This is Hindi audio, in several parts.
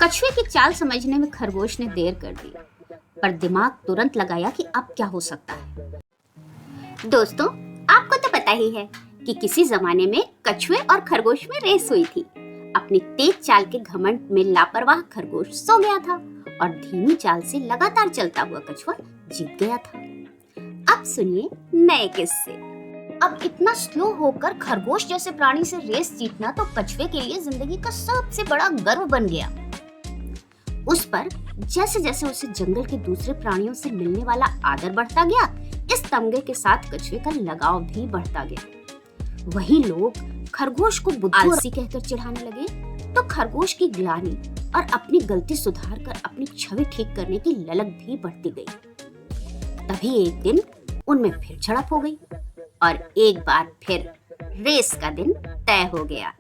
कछुए की चाल समझने में खरगोश ने देर कर दी, पर दिमाग तुरंत लगाया कि अब क्या हो सकता है। दोस्तों, आपको तो पता ही है कि किसी जमाने में कछुए और खरगोश में रेस हुई थी। अपनी तेज चाल के घमंड में लापरवाह खरगोश सो गया था और धीमी चाल से लगातार चलता हुआ कछुआ जीत गया था। अब सुनिए नए किस्से। अब इतना स्लो होकर खरगोश जैसे प्राणी से रेस जीतना तो कछुए के लिए जिंदगी का सबसे बड़ा गर्व बन गया। उस पर जैसे जैसे उसे जंगल के दूसरे प्राणियों से मिलने वाला आदर बढ़ता गया, इस तमगे के साथ कछुए का लगाव भी बढ़ता गया। वहीं लोग खरगोश को बुद्धू आलसी कहकर चिढ़ाने लगे, तो खरगोश की ग्लानि और अपनी गलती सुधार कर अपनी छवि ठीक करने की ललक भी बढ़ती गई। तभी एक दिन उनमें फिर झड़प हो गई और एक बार फिर रेस का दिन तय हो गया।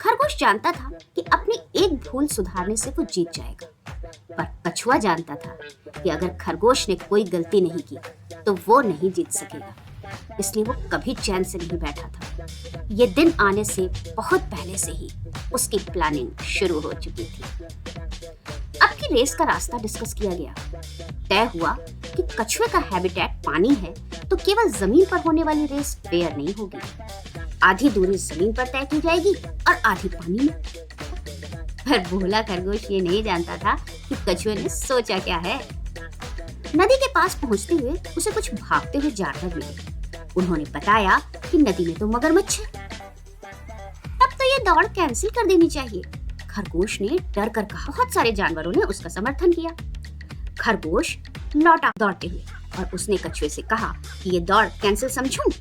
खरगोश जानता था कि अपनी एक भूल सुधारने से वो जीत जाएगा, पर कछुआ जानता था कि अगर खरगोश ने कोई गलती नहीं की तो वो नहीं जीत सकेगा। इसलिए वो कभी चैन से नहीं बैठा था। ये दिन आने से बहुत पहले से ही उसकी प्लानिंग शुरू हो चुकी थी। अब की रेस का रास्ता डिस्कस किया गया। तय हुआ कि कछुए का हैबिटेट पानी है, तो केवल जमीन पर होने वाली रेस फेयर नहीं होगी। आधी दूरी जमीन पर तय की जाएगी और आधी पानी में। पर भोला खरगोश ये नहीं जानता था कि कछुए ने सोचा क्या है। नदी के पास पहुंचते हुए उसे कुछ भागते हुए जानवर मिले। उन्होंने बताया कि नदी में तो मगरमच्छ है। तब तो ये दौड़ कैंसिल कर देनी चाहिए, खरगोश ने डर कर कहा। बहुत सारे जानवरों ने उसका समर्थन किया। खरगोश लौटा दौड़ते हुए और उसने कछुए से कहा कि ये दौड़ कैंसिल समझूं?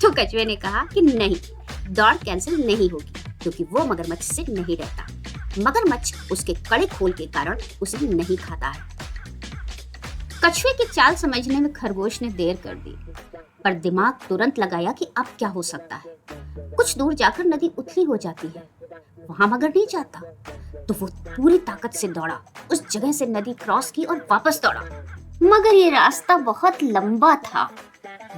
तो कछुए ने कहा कि नहीं, दौड़ कैंसिल नहीं होगी, क्योंकि वो मगरमच्छ से नहीं डरता। मगरमच्छ उसके कड़े खोल के कारण उसे नहीं खाता है। कछुए की चाल समझने में खरगोश ने देर कर दी, पर दिमाग तुरंत लगाया कि अब क्या हो सकता है। कुछ दूर जाकर नदी उथली हो जाती है, वहां मगर नहीं जाता, तो वो पूरी ताकत से दौड़ा, उस जगह से नदी क्रॉस की और वापस दौड़ा। मगर ये रास्ता बहुत लंबा था।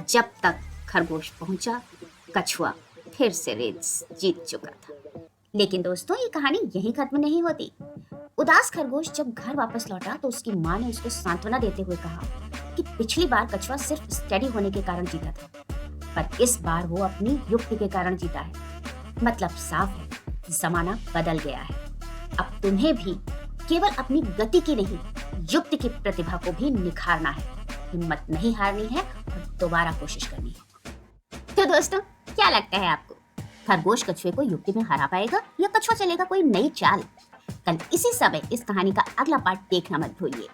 जब तक खरगोश पहुंचा, कछुआ फिर से रेस जीत चुका था। लेकिन दोस्तों, ये कहानी यहीं खत्म नहीं होती। उदास खरगोश जब घर वापस लौटा तो उसकी माँ ने उसको सांत्वना देते हुए कहा कि पिछली बार कछुआ सिर्फ स्टडी होने के कारण जीता था, पर इस बार वो अपनी युक्ति के कारण जीता है। मतलब साफ है, जमाना बदल गया है। अब तुम्हें भी केवल अपनी गति की नहीं, युक्ति की प्रतिभा को भी निखारना है। हिम्मत नहीं हारनी है और दोबारा कोशिश करनी है। तो दोस्तों, क्या लगता है आपको, खरगोश कछुए को युक्ति में हरा पाएगा या कछुआ चलेगा कोई नई चाल? कल इसी समय इस कहानी का अगला पार्ट देखना मत भूलिए।